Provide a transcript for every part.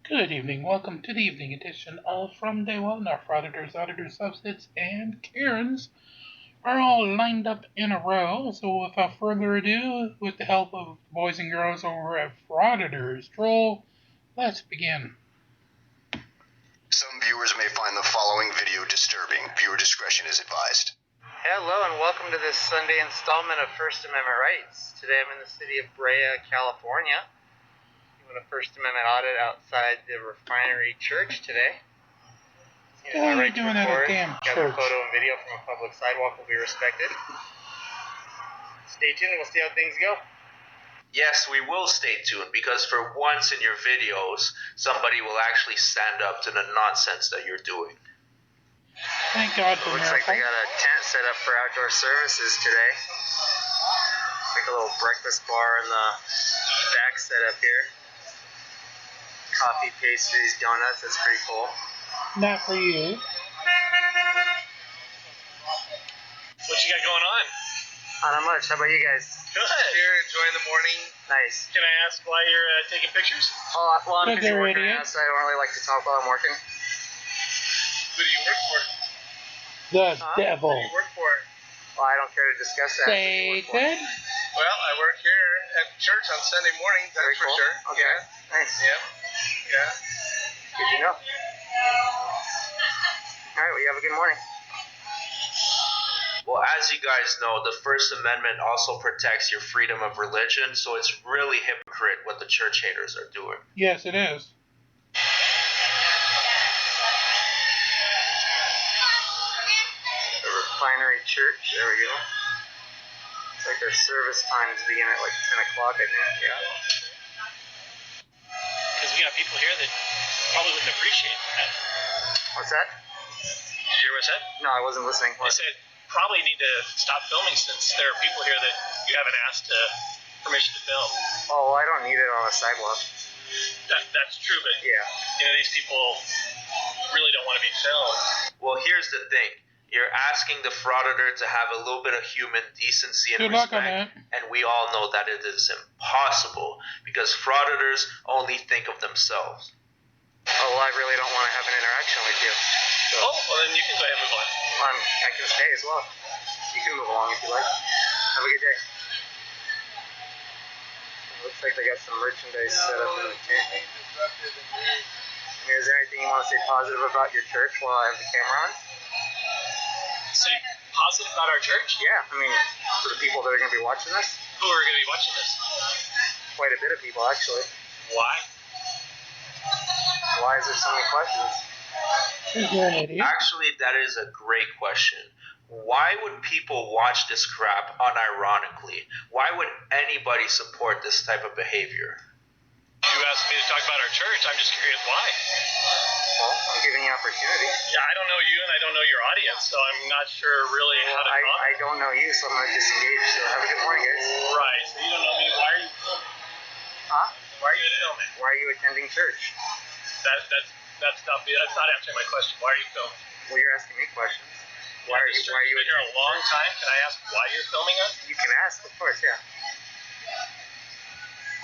Good evening. Welcome to the evening edition of From Day One. Our Frauditors, Auditors, Subsets, and Karens are all lined up in a row. So without further ado, with the help of boys and girls over at Frauditors Troll, let's begin. Some viewers may find the following video disturbing. Viewer discretion is advised. Hello and welcome to this Sunday installment of First Amendment Rights. Today I'm in the city of Brea, California. Doing a First Amendment audit outside the Refinery Church today. What are you doing at a damn church? Gather photo and video from a public sidewalk will be respected. Stay tuned and we'll see how things go. Yes, we will stay tuned because for once in your videos, somebody will actually stand up to the nonsense that you're doing. Thank God for Looks like they got a tent set up for outdoor services today. Like a little breakfast bar in the back setup here. Coffee, pastries, donuts, that's pretty cool. Not for you. What you got going on? Not much. How about you guys? Good. Here, enjoying the morning. Nice. Can I ask why you're taking pictures? Oh, well, I'm Good, busy working idiot. now, so I don't really like to talk while I'm working. Who do you work for? The devil. Who do you work for? Well, I don't care to discuss that. Satan. Well, I work here at church on Sunday morning, that's Very for cool. sure. Okay. Yeah. Nice. Yeah. Good to know. All right, well, you have a good morning. Well, as you guys know, the First Amendment also protects your freedom of religion, so it's really hypocrite what the church haters are doing. Yes, it is. The Refinery Church, there we go. It's like their service times begin at like 10 o'clock, I think. Yeah. Because we got people here that probably wouldn't appreciate that. What's that? Did you hear what I said? No, I wasn't listening. I said probably need to stop filming since there are people here that you haven't asked permission to film. Oh, I don't need it on the sidewalk. That's true, but Yeah. these people really don't want to be filmed. Well, here's the thing. You're asking the frauditor to have a little bit of human decency and Good luck on respect, that. and we all know that it is impossible because frauditors only think of themselves. Oh, well, I really don't want to have an interaction with you. So, Oh, well then you can go ahead and move on. I can stay as well. You can move along if you like. Have a good day. Looks like they got some merchandise set up in the tent. Is there anything you want to say positive about your church while I have the camera on? Say positive about our church? Yeah, I mean, for the people that are going to be watching this, Who are going to be watching this? quite a bit of people actually. Why? Why is there so many questions? Because you're an idiot. Actually, that is a great question. Why would people watch this crap unironically? Why would anybody support this type of behavior? You asked me to talk about our church. I'm just curious why. Well, I'm giving you opportunity. Yeah, I don't know you and I don't know your audience, so I'm not sure really how to I comment. don't know you, so I'm going to disengage. So have a good morning, guys. Right, so you don't know me. Why are you filming? Huh? Why are you filming? Why are you attending church? That's not answering my question. Why are you filming? Well, you're asking me questions. Why are you Been here a attending long church? time. Can I ask why you're filming us? You can ask, of course, yeah.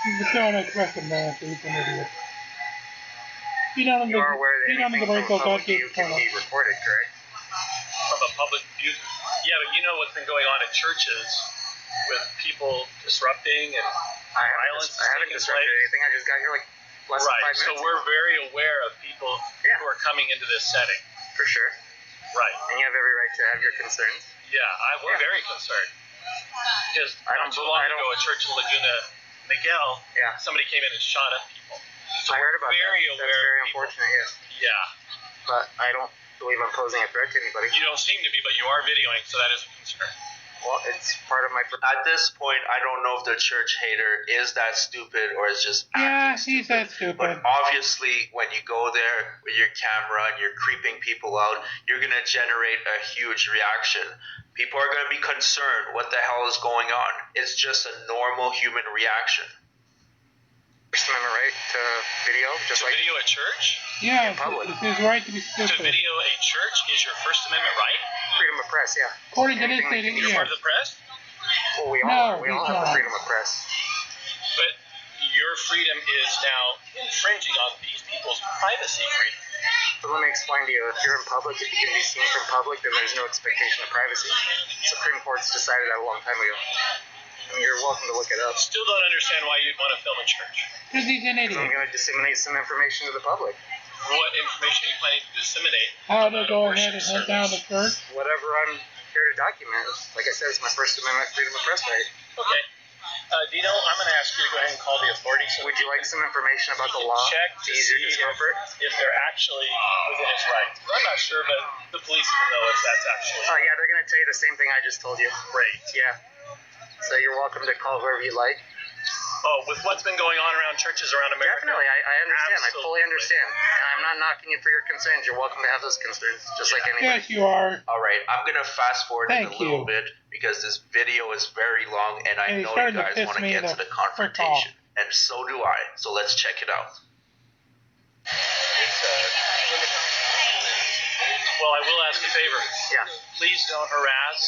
He's throwing a question down, so he's an idiot. You don't You are aware that the anything break from goes public out to view can be recorded, correct? From a public view? Yeah, but you know what's been going on at churches with people disrupting and violence. I haven't disrupted anything. I just got here like less than 5 Right, minutes so we're ago. very aware of people Yeah. who are coming into this setting. For sure. Right. And you have every right to have your concerns. Yeah, we're Yeah. very concerned. Because I don't not too bel- long I don't- ago at Church in Laguna Miguel, Yeah. somebody came in and shot up people. So I heard about very that. aware That's very of people. unfortunate, yes. Yeah, But I don't believe I'm posing a threat to anybody. you don't seem to be, but you are videoing, so that is a concern. Well, it's part of my... At this point, I don't know if the church hater is that stupid or is just Yeah, acting he's that stupid. But obviously, when you go there with your camera and you're creeping people out, you're going to generate a huge reaction. People are going to be concerned. What the hell is going on? It's just a normal human reaction. First Amendment right to video, just To like... video a church? Yeah, public. it's his right to be To stupid. video a church is your First Amendment right? Freedom of press, yeah. According to this Anything that thing, can be You're yeah. part of the press? Well, we No, all have he's the not. freedom of press. But your freedom is now infringing on these people's privacy freedom. But let me explain to you, if you're in public, if you can be seen from public, then there's no expectation of privacy. Supreme Court's decided that a long time ago. I mean, you're welcome to look it up. Still don't understand why you'd want to film a church. Because he's an I'm idiot. going to disseminate some information to the public. What information are you planning to disseminate? How to go ahead and hunt down the church? Whatever I'm here to document. Like I said, it's my First Amendment freedom of press right. Okay. Dino, I'm going to ask you to go ahead and call the authorities. Would you like some information about the law? Check to It's easier see to discover it? if they're actually within its rights. I'm not sure, but the police will know if that's actually. Oh, yeah, they're going to tell you the same thing I just told you. Great. Yeah. So you're welcome to call whoever you like. Oh, with what's been going on around churches around America? Definitely, I understand. Absolutely. I fully understand. And I'm not knocking you for your concerns. You're welcome to have those concerns, just like anybody. Yes, you are. All right, I'm gonna fast forward it Thank a little you. bit because this video is very long, and I And he's know you starting to guys piss want to me get the to the frick confrontation, and so do I. So let's check it out. Well, I will ask a favor. Yeah. Please don't harass,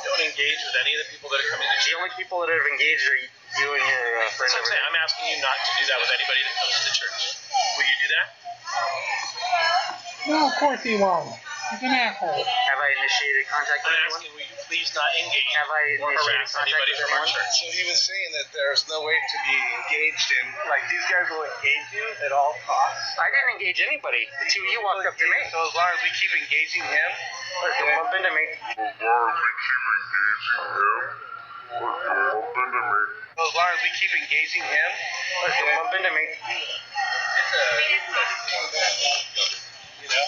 don't engage with any of the people that are coming to The church. only people that have engaged are you and your friend That's what I'm over saying. there. I'm asking you not to do that with anybody that comes to the church. Will you do that? No, of course he won't. He's an asshole. Have I initiated contact I'm with anyone? asking, will you please not engage Have I or initiated harass contact anybody with from our anyone? church? So he was saying that there's no way to be engaged in, like these guys will engage you at all costs. I didn't engage anybody. The two of you walked up to me. So as long as we keep engaging him, Don't bump into me. so as long as we keep engaging him, Don't bump into me. you know,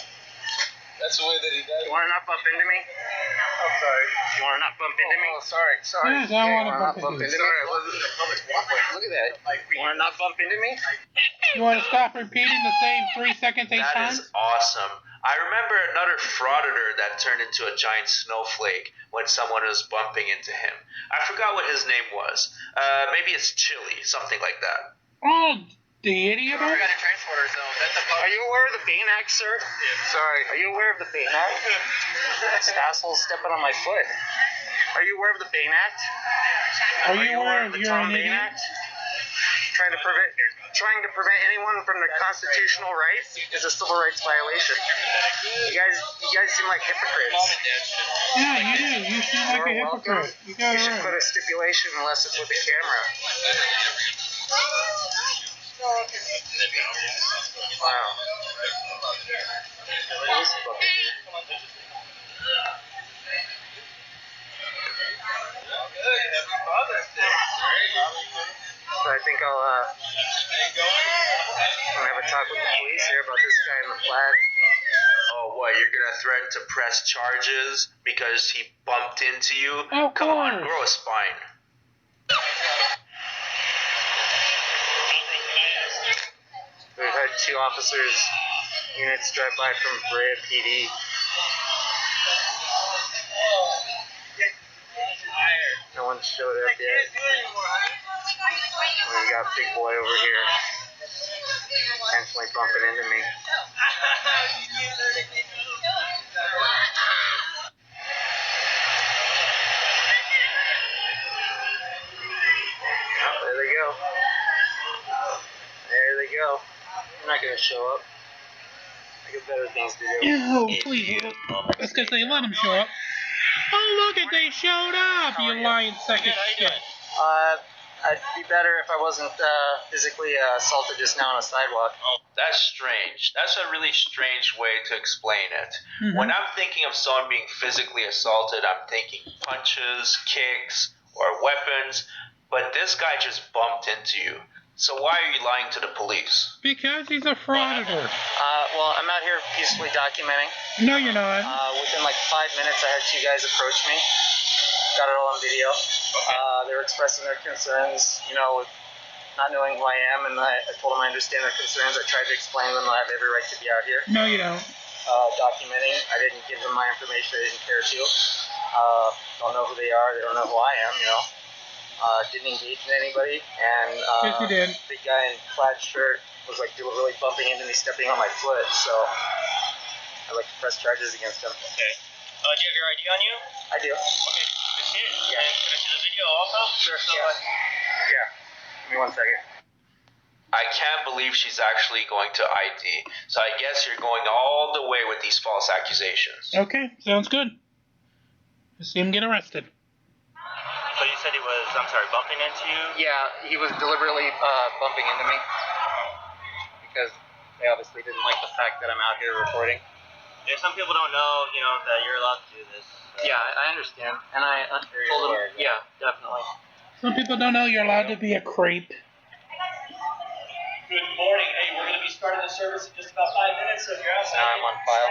that's the way that he does. You want to not bump into me? I'm sorry. You want to not bump into me? Oh, sorry. Yes, I want to not bump into you. Sorry, I wasn't in a public walkway. Look at that. You want to not bump into me? You want to stop repeating the same 3 seconds 8 That times? is awesome. I remember another frauditor that turned into a giant snowflake when someone was bumping into him. I forgot what his name was. Maybe it's Chili, something like that. Oh, the idiot. transporter zone. Are you aware of the Bain Act, sir? Sorry. Are you aware of the Bain Act? This asshole's stepping on my foot. Are you aware of the Bain Act? Are you aware of the you're Tom an Bain idiot? Act? Trying to prevent anyone from the constitutional rights is a civil rights violation. You guys seem like hypocrites. Yeah, you do. You seem like a You're welcome. hypocrite. You got You it should put right. a stipulation unless it's with a camera. Wow. So I think I'll have a talk with the police here about this guy in the flat. Oh, what? You're gonna threaten to press charges because he bumped into you? Of Come on, course. grow a spine. We've had two units drive by from Brea PD. No one showed up yet. And we got Big Boy over here, intentionally bumping into me. Oh, there they go. There they go. I'm not gonna show up. I got better things to do. Oh, please. That's because they let him show up. Oh, look at they showed up, you lying sack of shit. I'd be better if I wasn't physically assaulted just now on a sidewalk. That's strange. That's a really strange way to explain it. Mhm. When I'm thinking of someone being physically assaulted, I'm thinking punches, kicks, or weapons, but this guy just bumped into you. So why are you lying to the police? Because he's a frauditor. Well, I'm out here peacefully documenting. No, you're not. Within like 5 minutes, I had two guys approach me. Got it all on video. They were expressing their concerns, with not knowing who I am, and I told them I understand their concerns. I tried to explain to them that I have every right to be out here. No, you don't. Documenting. I didn't give them my information. I didn't care to. Don't know who they are. They don't know who I am, Didn't engage with anybody. And Yes, you did. big guy in plaid shirt was like really bumping into me, stepping on my foot. So I'd like to press charges against him. Okay. Do you have your ID on you? I do. Okay. Let's see it. Yeah. Can I see the video also? Sure. Yeah. Give me 1 second. I can't believe she's actually going to ID. So I guess you're going all the way with these false accusations. Okay, sounds good. See him get arrested. So you said he was, I'm sorry, bumping into you? Yeah, he was deliberately bumping into me because they obviously didn't like the fact that I'm out here recording. Yeah, some people don't know, that you're allowed to do this. Yeah, I understand, and I told him. Yeah, definitely. Some people don't know you're allowed to be a creep. Good morning. Hey, we're going to be starting the service in just about 5 minutes, so if you're outside, Now I'm on file.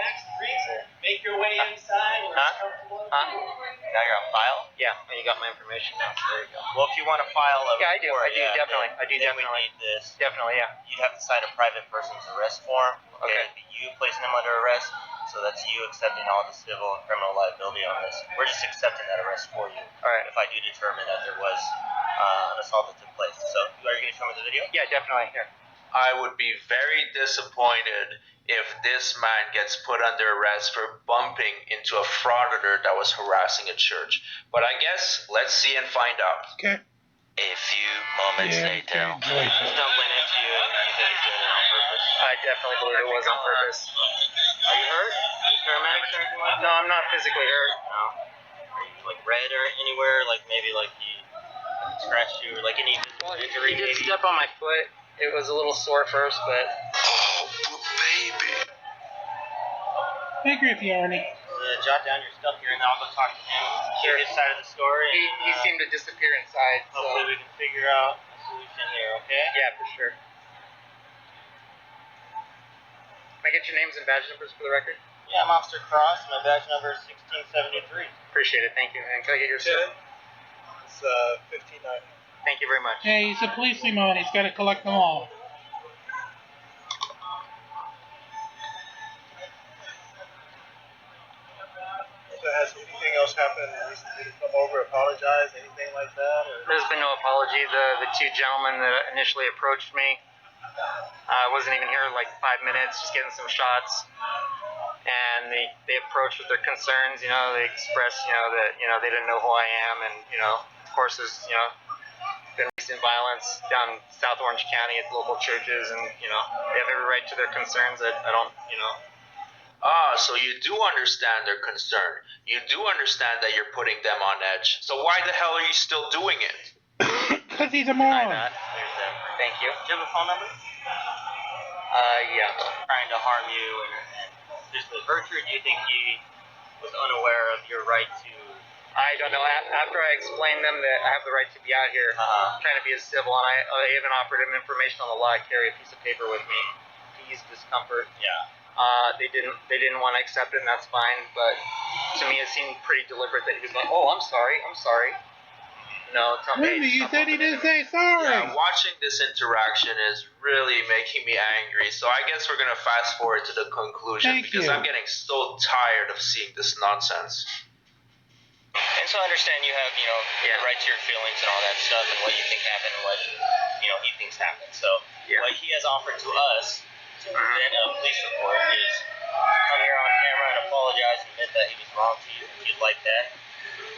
make your way inside where it's comfortable. Now you're on file? Yeah, and you got my information now. There you go. Well, if you want to file a Yeah, I do. report, I do definitely. I do then definitely. we need this. Definitely, yeah. You'd have to sign a private person's arrest form. Okay. It'd be you placing him under arrest, so that's you accepting all the civil and criminal liability on this. We're just accepting that arrest for you. All right. If I do determine that there was an assault that took place. So, are you going to show me the video? Yeah, definitely. Here. I would be very disappointed if this man gets put under arrest for bumping into a frauditor that was harassing a church. But I guess let's see and find out. Okay. A few moments later. Stumbling into you and you think he's doing it on purpose. I definitely believe it was on purpose. Are you hurt? Are you paramedics or anything like that? No, I'm not physically hurt. No. Are you like red or anywhere? Like maybe like he scratched you or like any Well, he injury? did Maybe? step on my foot. It was a little sore first, but Oh, baby. Hey, Griffey Arnie. Jot down your stuff here and then I'll go talk to him. Hear his side of the story. he And, seemed to disappear inside. So hopefully we can figure out a solution here, okay? yeah, for sure. Can I get your names and badge numbers for the record? Yeah, I'm Officer Cross. My badge number is 1673. Appreciate it. Thank you. And can I get your sir? It's 1590. Thank you very much. Hey, he's a policeman. He's got to collect them all. So has anything else happened recently to come over, apologize, anything like that? Or? There's been no apology. The two gentlemen that initially approached me, I wasn't even here like 5 minutes, just getting some shots. And they approached with their concerns. They expressed, that they didn't know who I am, and of course, there's been recent violence down in South Orange County at local churches, and they have every right to their concerns. That I don't, So you do understand their concern. You do understand that you're putting them on edge. So why the hell are you still doing it? Because he's a moron. There's them. Thank you. Do you have a phone number? Yeah. Trying to harm you and physically hurt you, or do you think he was unaware of your right to? I don't know. After I explained them that I have the right to be out here, trying to be as civil, and I even offered him information on the law. I carry a piece of paper with me to ease discomfort. Yeah. They didn't want to accept it, and that's fine. But to me, it seemed pretty deliberate that he was like, "Oh, I'm sorry." No, it's not. Really? You said he didn't say sorry. Yeah, watching this interaction is really making me angry. So I guess we're gonna fast forward to the conclusion because I'm getting so tired of seeing this nonsense. And so I understand you have, the right to your feelings and all that stuff and what you think happened and what, he thinks happened. So what he has offered to us to present a police report is come here on camera and apologize and admit that he was wrong to you. If you'd like that,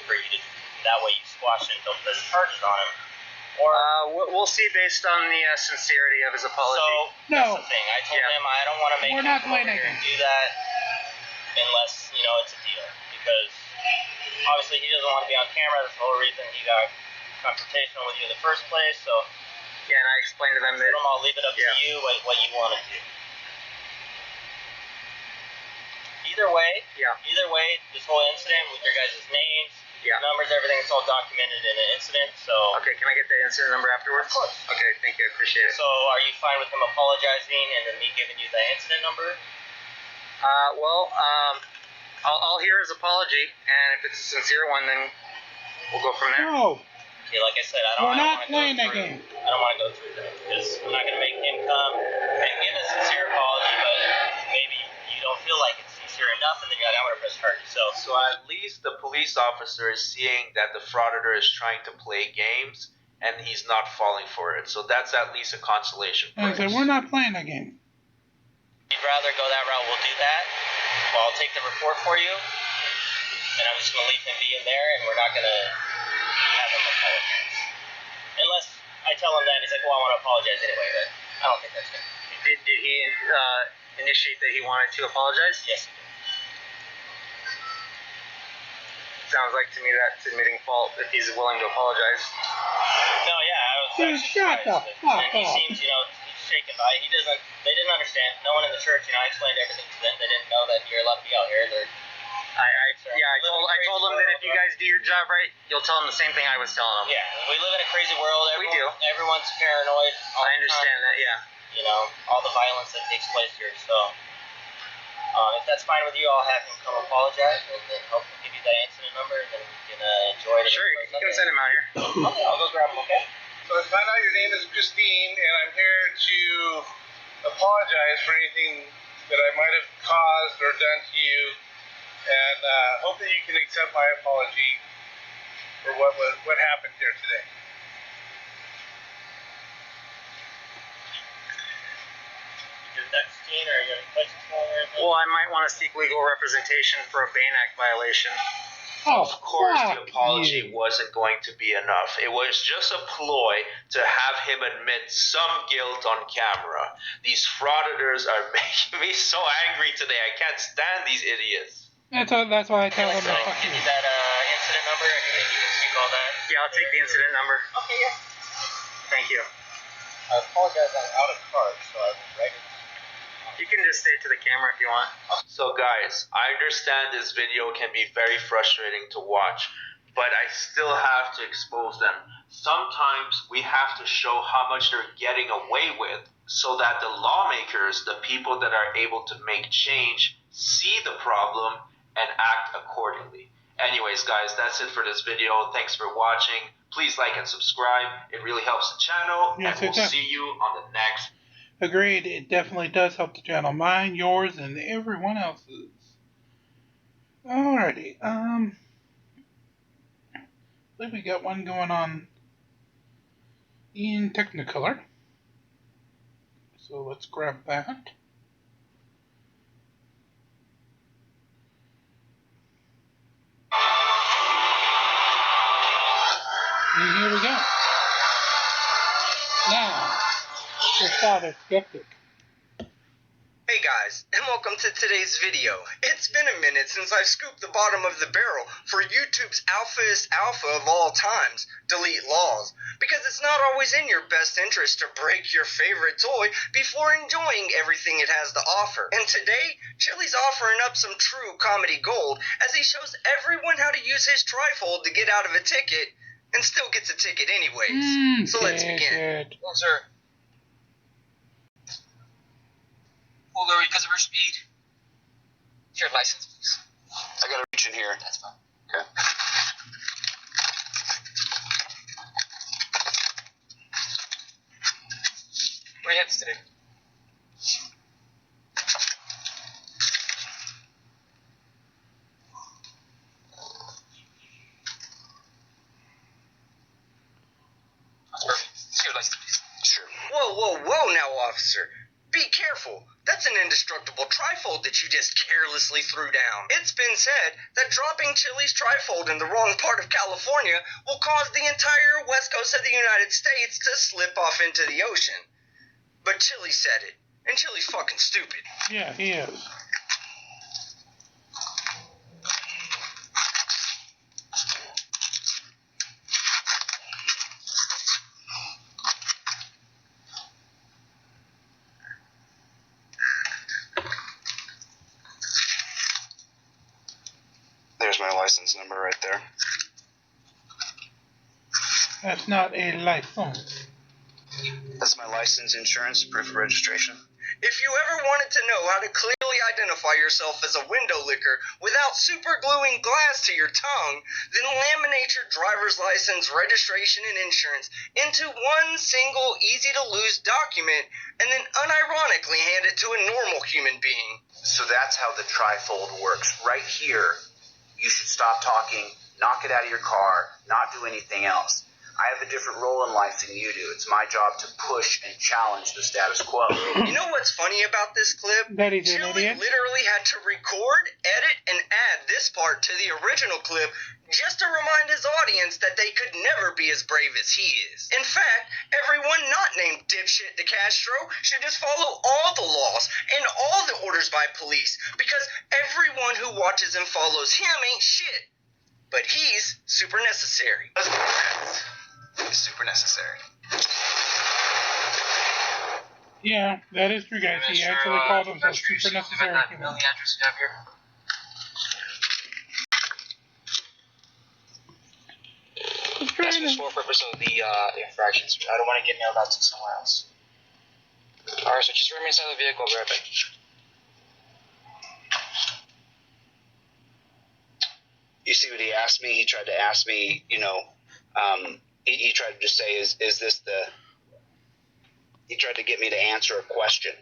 for you to, that way you squash it and don't press charges on him. Or we'll see based on the sincerity of his apology. So No. that's the thing. I told him I don't want to make We're him not come playing over here that and do that unless, it's a deal. Because obviously he doesn't want to be on camera. That's the whole reason he got confrontational with you in the first place. So yeah, and I explained to them that I'll leave it up to you what you want to do. Either way, this whole incident with your guys' names, numbers, everything, it's all documented in an incident. So okay, can I get the incident number afterwards? Of course. Okay, thank you, I appreciate it. So are you fine with him apologizing and then me giving you the incident number? I'll hear his apology, and if it's a sincere one, then we'll go from there. No. Okay, like I said, We're not playing that game. I don't want to go through that because I'm not going to make him come and give a sincere apology, but maybe you don't feel like it's sincere enough, and then you're like, I'm going to press charges. So at least the police officer is seeing that the frauditor is trying to play games and he's not falling for it. So that's at least a consolation I prize. said, we're not playing that game. If you'd rather go that route, we'll do that. Well, I'll take the report for you, and I'm just going to leave him be in there, and we're not going to have him apologize. Unless I tell him that, he's like, well, I want to apologize anyway, but I don't think that's him. Did he initiate that he wanted to apologize? Yes, he did. Sounds like to me that's admitting fault if he's willing to apologize. No, yeah, I was Dude, shut the fuck and he up. seems, he's shaken by it. They didn't understand. No one in the church, I explained everything to them. They didn't know that you're allowed to be out here. I told them that if you guys do your job right, you'll tell them the same thing I was telling them. Yeah, we live in a crazy world. We do. Everyone's paranoid. I understand that, yeah. All the violence that takes place here, so. If that's fine with you, I'll have him come apologize and then hopefully give you that incident number and then we can enjoy it. Sure, you can send him out here. Okay, I'll go grab him, okay? So I found out your name is Christine, and I'm here to apologize for anything that I might have caused or done to you, and hope that you can accept my apology for what happened here today. Well, I might want to seek legal representation for a Bain Act violation. Oh, Of course, the fuck apology you. wasn't going to be enough. It was just a ploy to have him admit some guilt on camera. These frauditors are making me so angry today. I can't stand these idiots. That's why I tell them to I'll fuck give you. you that incident number and you can speak all that. Yeah, I'll take the incident number. Okay, yeah. Thank you. I apologize, I'm out of cards, so I will write it. You can just say it to the camera if you want. So guys, I understand this video can be very frustrating to watch, but I still have to expose them. Sometimes we have to show how much they're getting away with so that the lawmakers, the people that are able to make change, see the problem and act accordingly. Anyways guys, that's it for this video. Thanks for watching. Please like and subscribe. It really helps the channel. Yes, and it we'll does. see you on the next. Agreed, it definitely does help the channel. Mine, yours, and everyone else's. Alrighty, I believe we got one going on in Technicolor. So let's grab that. And here we go. Now, your father skeptic. Hey guys, and welcome to today's video. It's been a minute since I've scooped the bottom of the barrel for YouTube's alphaest alpha of all times, delete laws, because it's not always in your best interest to break your favorite toy before enjoying everything it has to offer. And today, Chili's offering up some true comedy gold as he shows everyone how to use his trifold to get out of a ticket and still gets a ticket anyways. So let's begin. Well, sir. Pulled over because of her speed. Your license, please. I gotta reach in here. That's fine. Okay. Where are you headed today? That's perfect. Let's your license, please. Sure. Whoa now, officer. Be careful. That's an indestructible trifold that you just carelessly threw down. It's been said that dropping Chili's trifold in the wrong part of California will cause the entire west coast of the United States to slip off into the ocean. But Chili said it, and Chili's fucking stupid. Yeah, he is. There's my license number right there. That's not a license. That's my license, insurance, proof of registration. If you ever wanted to know how to clearly identify yourself as a window licker without super gluing glass to your tongue, then laminate your driver's license, registration, and insurance into one single easy-to-lose document and then unironically hand it to a normal human being. So that's how the trifold works. Right here, you should stop talking, knock it out of your car, not do anything else. I have a different role in life than you do. It's my job to push and challenge the status quo. You know what's funny about this clip? That he's an Chili idiot. literally had to record, edit, and add this part to the original clip just to remind his audience that they could never be as brave as he is. In fact, everyone not named Dipshit DeCastro should just follow all the laws and all the orders by police, because everyone who watches and follows him ain't shit. But he's super necessary. It's super necessary. Yeah, that is true, guys. He actually called himself super necessary. Mailing address you have here. That's for the sole purpose of the infractions. I don't want to get mailed out to somewhere else. Alright, so just remain inside the vehicle, I'll be right back. You see what he asked me? He tried to ask me, he tried to just say, is this the... He tried to get me to answer a question,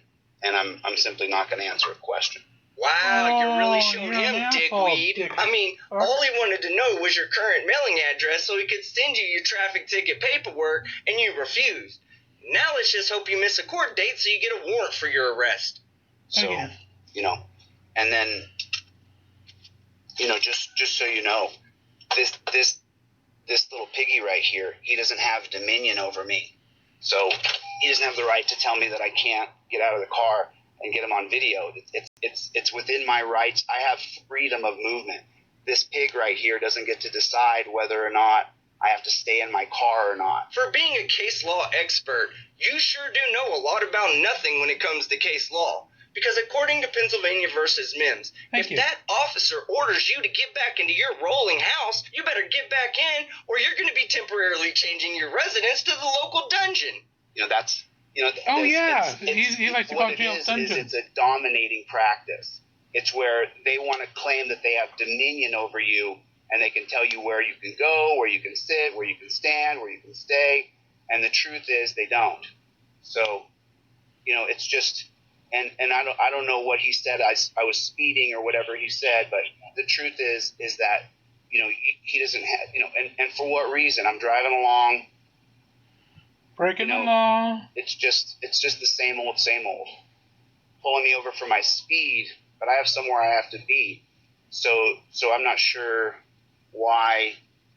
and I'm simply not going to answer a question. Wow, you're really showing you're him an asshole, dickweed. dick. I mean, all he wanted to know was your current mailing address so he could send you your traffic ticket paperwork, and you refused. Now let's just hope you miss a court date so you get a warrant for your arrest. So, and then, just so you know, this little piggy right here, he doesn't have dominion over me. So he doesn't have the right to tell me that I can't get out of the car and get him on video. It's within my rights. I have freedom of movement. This pig right here doesn't get to decide whether or not I have to stay in my car or not. For being a case law expert, you sure do know a lot about nothing when it comes to case law. Because according to Pennsylvania versus Mims, if that officer orders you to get back into your rolling house, you better get back in, or you're going to be temporarily changing your residence to the local dungeon. That's... he likes to call jail dungeon. It's a dominating practice. It's where they want to claim that they have dominion over you, and they can tell you where you can go, where you can sit, where you can stand, where you can stay. And the truth is, they don't. So, it's just, and I don't know what he said. I was speeding or whatever he said, but the truth is that, he doesn't have, and for what reason? I'm driving along. Breaking the law. It's just the same old. Pulling me over for my speed, but I have somewhere I have to be. So I'm not sure why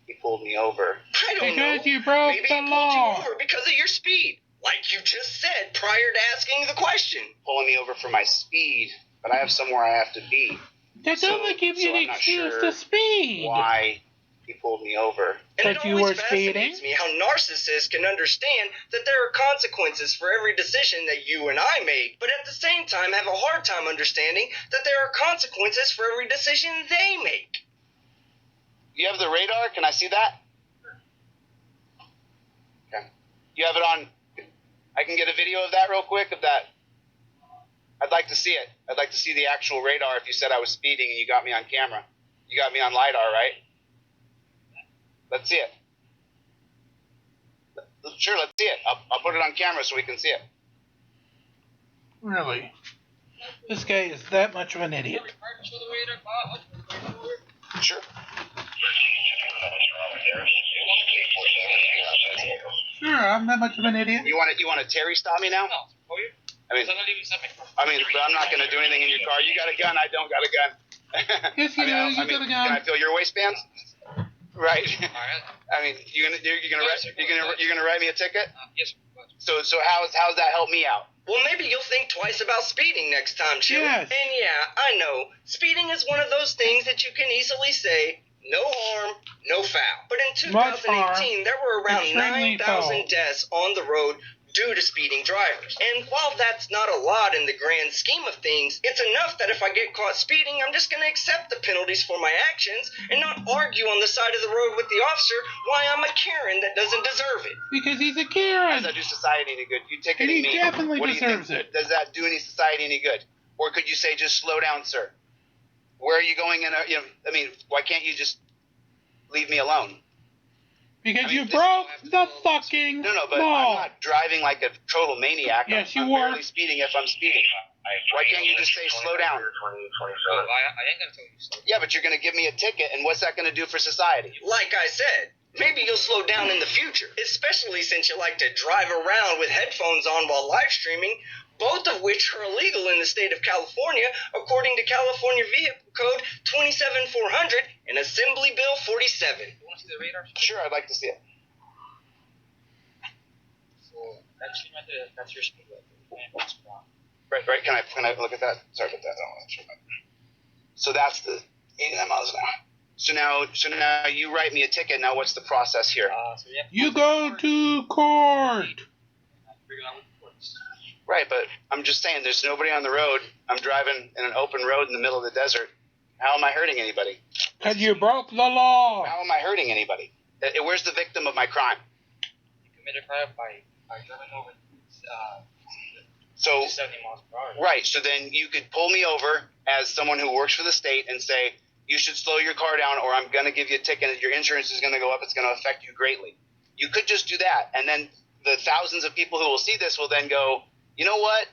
he pulled me over. I don't know. Because you broke Maybe the he pulled law. you over because of your speed, like you just said prior to asking the question. Pulling me over for my speed, but I have somewhere I have to be. That doesn't give you an excuse to speed. Why he pulled me over. And But it you always were speeding? fascinates me how narcissists can understand that there are consequences for every decision that you and I make, but at the same time have a hard time understanding that there are consequences for every decision they make. You have the radar? Can I see that? Okay. You have it on... I can get a video of that real quick, of that. I'd like to see it. I'd like to see the actual radar if you said I was speeding and you got me on camera. You got me on LiDAR, right? Let's see it. Sure, let's see it. I'll put it on camera so we can see it. Really? This guy is that much of an idiot. Sure. Sure, I'm that much of an idiot. You want to Terry stop me now? I mean, but I'm not going to do anything in your car. You got a gun. I don't got a gun. Yes, you do. You got a gun. Can I feel your waistbands? Right. I mean, you're gonna write me a ticket? Yes. So how's that help me out? Well, maybe you'll think twice about speeding next time, Chili. Yes. And yeah, I know, speeding is one of those things that you can easily say, no harm, no foul. But in 2018, there were around 9,000 deaths on the road due to speeding drivers. And while that's not a lot in the grand scheme of things, it's enough that if I get caught speeding, I'm just going to accept the penalties for my actions and not argue on the side of the road with the officer why I'm a Karen that doesn't deserve it. Because he's a How Karen. does that do society any good? You ticketing me. He definitely what do you deserves think? it. Does that do any society any good? Or could you say, just slow down, sir? Where are you going in why can't you just leave me alone? Because you broke the fucking No, but law. I'm not driving like a total maniac. Yes, I'm you were. barely speeding if I'm speeding. Why can't you just say slow down? I ain't gonna tell you so. Yeah, but you're going to give me a ticket, and what's that going to do for society? Like I said, Maybe you'll slow down in the future, especially since you like to drive around with headphones on while live streaming, both of which are illegal in the state of California, according to California Vehicle Code 27400 and Assembly Bill 47. You want to see the radar? Sure, I'd like to see it. So that's your speed limit. Right. Can I look at that? Sorry about that. I don't want to show that. So that's the 89 miles an hour. So now you write me a ticket. Now what's the process here? So You go to court. Right, but I'm just saying there's nobody on the road. I'm driving in an open road in the middle of the desert. How am I hurting anybody? Because you broke the law. How am I hurting anybody? Where's the victim of my crime? You committed a crime by driving over So 70 miles per hour. right, so then you could pull me over as someone who works for the state and say, you should slow your car down or I'm going to give you a ticket and your insurance is going to go up. It's going to affect you greatly. You could just do that. And then the thousands of people who will see this will then go, you know what?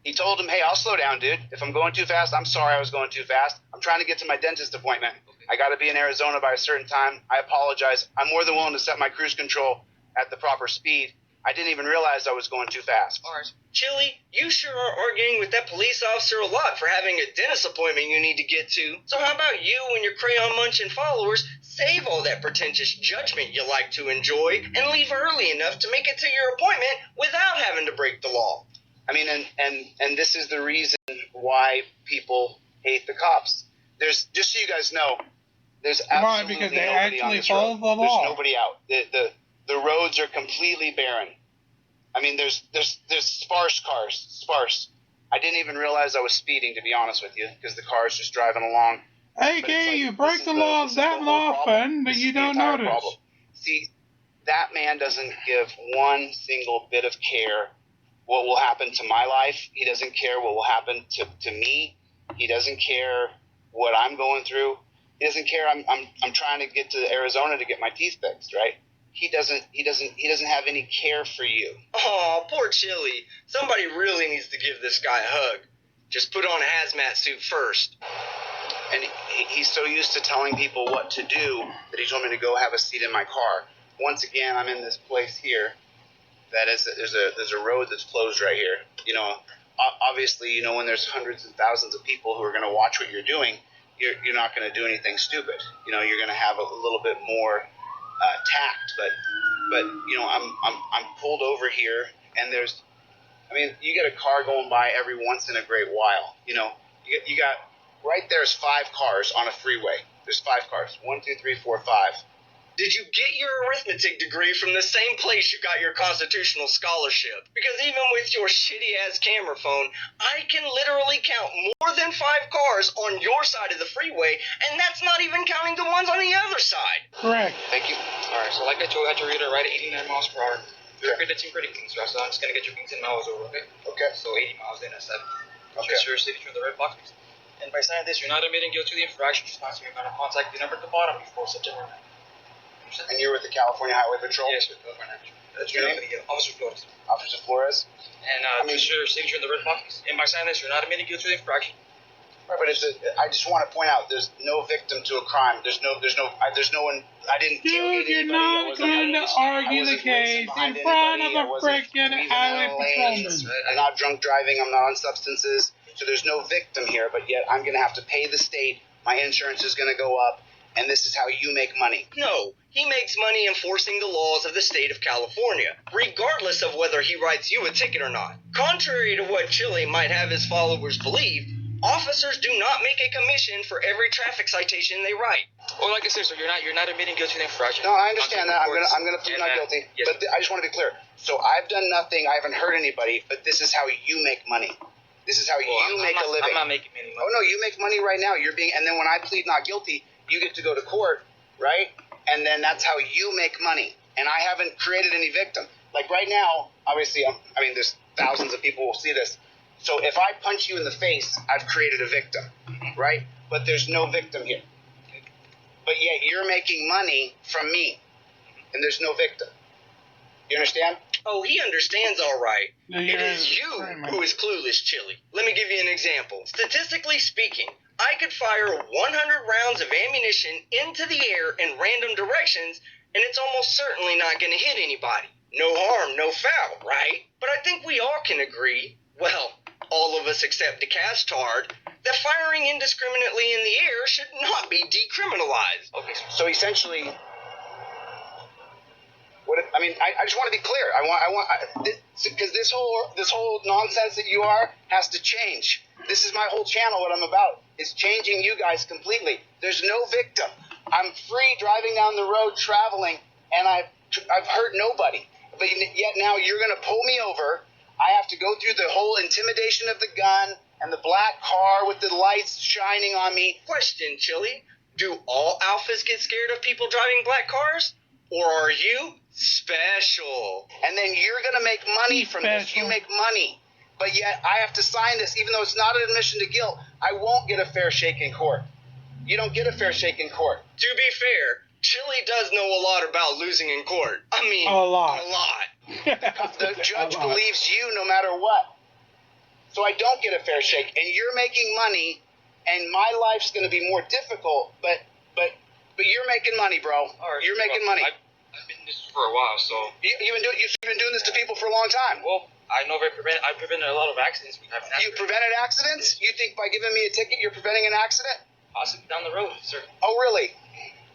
He told him, hey, I'll slow down, dude. If I'm going too fast, I'm sorry I was going too fast. I'm trying to get to my dentist appointment. Okay. I got to be in Arizona by a certain time. I apologize. I'm more than willing to set my cruise control at the proper speed. I didn't even realize I was going too fast. All right. Chili, you sure are arguing with that police officer a lot for having a dentist appointment you need to get to. So how about you and your crayon munching followers save all that pretentious judgment you like to enjoy and leave early enough to make it to your appointment without having to break the law? I mean, and this is the reason why people hate the cops. There's, just so you guys know, there's absolutely because they nobody on actually this follow road. the law. There's nobody out. The roads are completely barren. I mean, there's sparse cars, sparse. I didn't even realize I was speeding, to be honest with you, because the car's just driving along. Okay, you break the law that often, but you don't notice. Problem. See, that man doesn't give one single bit of care what will happen to my life. He doesn't care what will happen to me. He doesn't care what I'm going through. He doesn't care. I'm trying to get to Arizona to get my teeth fixed, right? He doesn't have any care for you. Oh, poor Chili. Somebody really needs to give this guy a hug. Just put on a hazmat suit first. And he's so used to telling people what to do that he told me to go have a seat in my car. Once again, I'm in this place here. That is, there's a road that's closed right here. You know, obviously, you know, when there's hundreds and thousands of people who are going to watch what you're doing, you're not going to do anything stupid. You know, you're going to have a little bit more tact. But you know, I'm pulled over here, and there's, I mean, you get a car going by every once in a great while. You know, you got right there's 5 cars on a freeway. There's 5 cars. 1, 2, 3, 4, 5. Did you get your arithmetic degree from the same place you got your constitutional scholarship? Because even with your shitty-ass camera phone, I can literally count more than 5 cars on your side of the freeway, and that's not even counting the ones on the other side. Correct. Thank you. All right, so like I told you to ride at 89 miles per hour. You're predicting pretty clean, so I'm just going to get your 18 miles over, okay? Okay. So 80 miles in at 7. Okay. Just your signature in the red box. And by signing this, you're not admitting guilt to the infraction. Just you're going to contact the number at the bottom before September 9th. And you're with the California Highway Patrol? Yes, sir. That's your name? Officer Flores. Officer Flores? And just your signature in the red box. And by signing this, you're not admitting guilt to the infraction. Right, but I just want to point out, there's no victim to a crime. There's no one. I didn't tailgate Dude, you're anybody. not going to argue the case in front of a frickin' highway patrolman. I'm not drunk driving. I'm not on substances. So there's no victim here, but yet I'm going to have to pay the state. My insurance is going to go up, and this is how you make money. No, he makes money enforcing the laws of the state of California, regardless of whether he writes you a ticket or not. Contrary to what Chili might have his followers believe, officers do not make a commission for every traffic citation they write. Well, like I said, so you're not admitting guilt to the infraction. No, I understand that. I'm gonna plead not guilty. Yes. But I just want to be clear. So I've done nothing. I haven't hurt anybody. But this is how you make money. This is how you make a living. I'm not making any money. Oh no, you make money right now. And then when I plead not guilty, you get to go to court, right? And then that's how you make money. And I haven't created any victim. Like right now, obviously, there's thousands of people who will see this. So if I punch you in the face, I've created a victim, right? But there's no victim here. But yet you're making money from me, and there's no victim. You understand? Oh, he understands all right. No, It is you who is clueless, Chili. Let me give you an example. Statistically speaking, I could fire 100 rounds of ammunition into the air in random directions, and it's almost certainly not going to hit anybody. No harm, no foul, right? But I think we all can agree, well, all of us except the castard, that firing indiscriminately in the air should not be decriminalized. Okay, so essentially, I just want to be clear. Because this whole nonsense that you are has to change. This is my whole channel. What I'm about is changing you guys completely. There's no victim. I'm free driving down the road, traveling, and I've hurt nobody. But yet now you're going to pull me over. I have to go through the whole intimidation of the gun and the black car with the lights shining on me. Question, Chili. Do all alphas get scared of people driving black cars? Or are you special? And then you're going to make money from this. You make money. But yet I have to sign this, even though it's not an admission to guilt. I won't get a fair shake in court. You don't get a fair shake in court. To be fair, Chili does know a lot about losing in court. I mean, a lot. The judge believes you no matter what. So I don't get a fair shake. And you're making money, and my life's going to be more difficult, but you're making money, bro. Right, you're making money. I've been this for a while, so. You've been doing this to people for a long time. Well, I know I prevented a lot of accidents. You prevented accidents? You think by giving me a ticket you're preventing an accident? Possibly down the road, sir. Oh, really?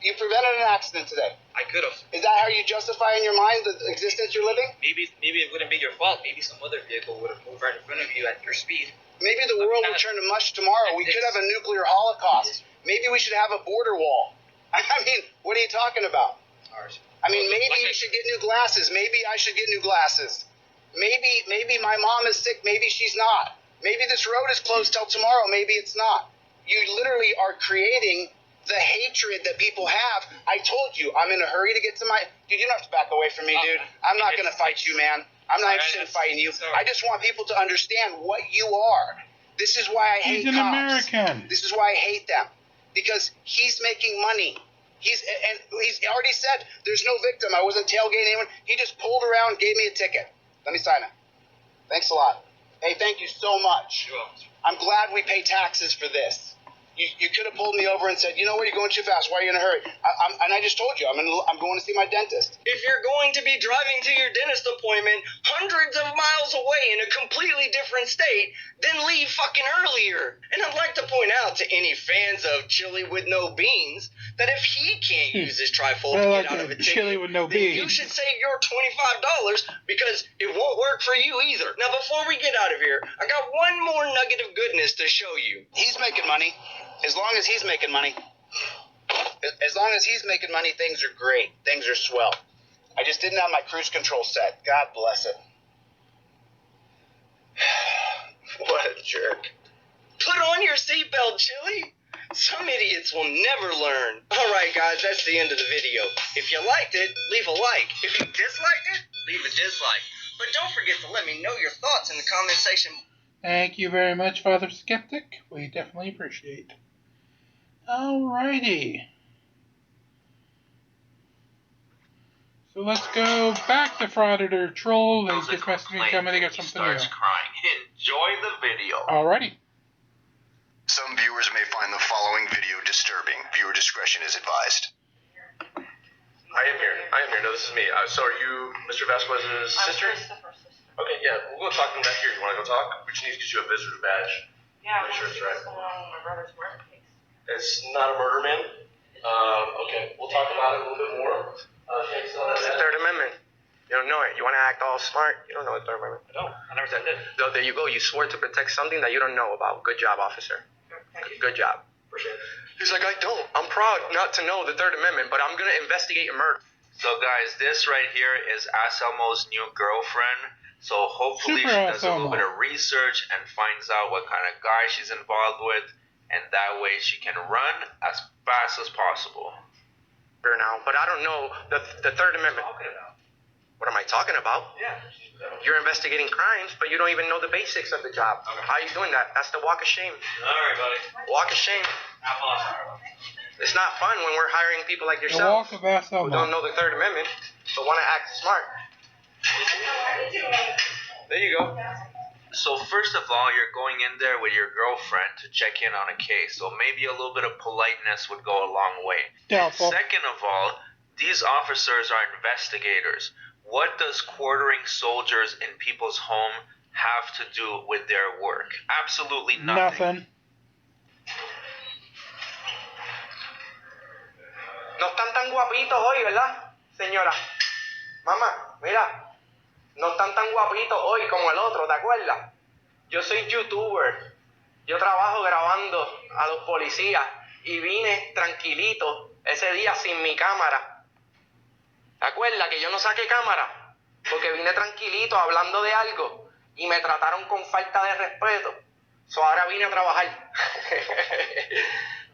You prevented an accident today? I could have. Is that how you justify in your mind the existence you're living? Maybe it wouldn't be your fault. Maybe some other vehicle would have moved right in front of you at your speed. Maybe the world will turn to mush tomorrow. We could have a nuclear holocaust. Maybe we should have a border wall. I mean, what are you talking about? I mean, maybe you should get new glasses. Maybe I should get new glasses. Maybe my mom is sick. Maybe she's not. Maybe this road is closed till tomorrow. Maybe it's not. You literally are creating the hatred that people have. I told you, I'm in a hurry to get to my... Dude, you don't have to back away from me, dude. I'm not going to fight you, man. I'm not interested in fighting you. I just want people to understand what you are. This is why I hate He's an cops. American. This is why I hate them. Because he's making money. He's already said there's no victim. I wasn't tailgating anyone. He just pulled around, gave me a ticket. Let me sign it. Thanks a lot. Hey, thank you so much. You're welcome. I'm glad we pay taxes for this. You could have pulled me over and said, you know what, you're going too fast. Why are you in a hurry? And I just told you, I'm going to see my dentist. If you're going to be driving to your dentist appointment hundreds of miles away in a completely different state, then leave fucking earlier. And I'd like to point out to any fans of Chili with no beans that if he can't use his trifold to get out of a ticket, Chili with no then you beans. should save your $25 because it won't work for you either. Now, before we get out of here, I got one more nugget of goodness to show you. He's making money. As long as he's making money. As long as he's making money, things are great. Things are swell. I just didn't have my cruise control set. God bless it. What a jerk. Put on your seatbelt, Chili. Some idiots will never learn. Alright guys, that's the end of the video. If you liked it, leave a like. If you disliked it, leave a dislike. But don't forget to let me know your thoughts in the comment section. Thank you very much, Father Skeptic. We definitely appreciate it. Alrighty. So let's go back to Frauditor Troll. They just messaged me telling me they got something new. Starts crying. Enjoy the video. Alrighty. Some viewers may find the following video disturbing. Viewer discretion is advised. I am here. No, this is me. So are you Mr. Vasquez's sister? Okay, yeah. We'll go talk to him back here. You want to go talk? We just need to get you a visitor's badge. Yeah, Make sure it's right. what's going on with my brother's murder case? It's not a murder, man. Okay. We'll talk about it a little bit more. Thanks on It's the that. Third Amendment. You don't know it. You want to act all smart? You don't know the Third Amendment. I don't. I never said that. So there you go. You swore to protect something that you don't know about. Good job, officer. Good job. Appreciate it. He's like, I don't. I'm proud not to know the Third Amendment, but I'm going to investigate a murder. So guys, this right here is Aselmo's new girlfriend. So hopefully Super she does a little Aselmo. bit of research and finds out what kind of guy she's involved with, and that way she can run as fast as possible. Now, but I don't know the Third Amendment. What am I talking about? Yeah. You're investigating crimes, but you don't even know the basics of the job. How are you doing that? That's the walk of shame. All right, buddy. Walk of shame. Have fun. It's not fun when we're hiring people like The yourself walk of who don't Aselmo. know the Third Amendment, but want to act smart. There you go. So first of all, you're going in there with your girlfriend to check in on a case. So maybe a little bit of politeness would go a long way. Doubtful. Second of all, These officers are investigators. What does quartering soldiers in people's home have to do with their work? Absolutely nothing. No están tan guapitos hoy, ¿verdad, señora? Mamá, mira, no están tan guapitos hoy como el otro, ¿te acuerdas? Yo soy youtuber. Yo trabajo grabando a los policías y vine tranquilito ese día sin mi cámara. ¿Te acuerdas que yo no saqué cámara? Porque vine tranquilito hablando de algo y me trataron con falta de respeto. So ahora vine a trabajar.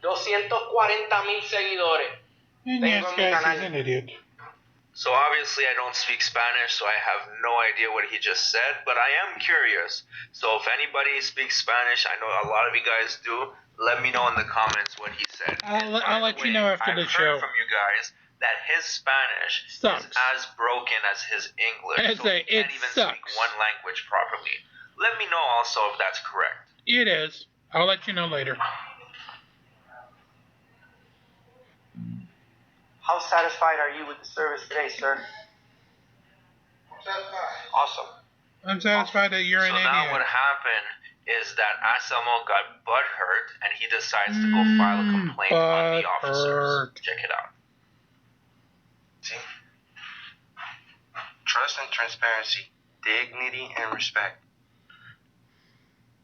240,000 seguidores. And yes, guys, he's an idiot. So obviously I don't speak Spanish, so I have no idea what he just said, but I am curious. So if anybody speaks Spanish, I know a lot of you guys do, let me know in the comments what he said. I'll let you know after the show. I've heard from you guys that his Spanish sucks. Is as broken as his English, so he can't even speak one language properly. Let me know also if that's correct. It is. I'll let you know later. How satisfied are you with the service today, sir? Awesome. I'm satisfied that you're an idiot. So now what happened is that Aselmo got butthurt and he decides to go file a complaint on the officers. Check it out. See? Trust and transparency, dignity and respect.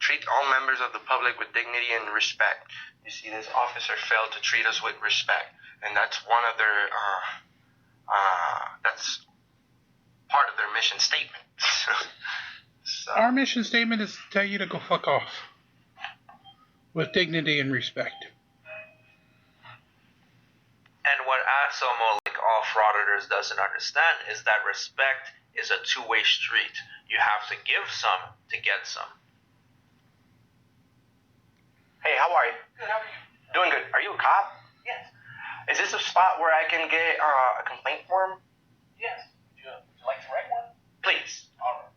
Treat all members of the public with dignity and respect. You see, this officer failed to treat us with respect. And that's one of their, that's part of their mission statement. So. Our mission statement is to tell you to go fuck off. With dignity and respect. And what Asomo, like all frauditors, doesn't understand is that respect is a two-way street. You have to give some to get some. Hey, how are you? Good, how are you? Doing good. Are you a cop? Yes. Is this a spot where I can get a complaint form? Yes. Would you like to write one? Please. All right.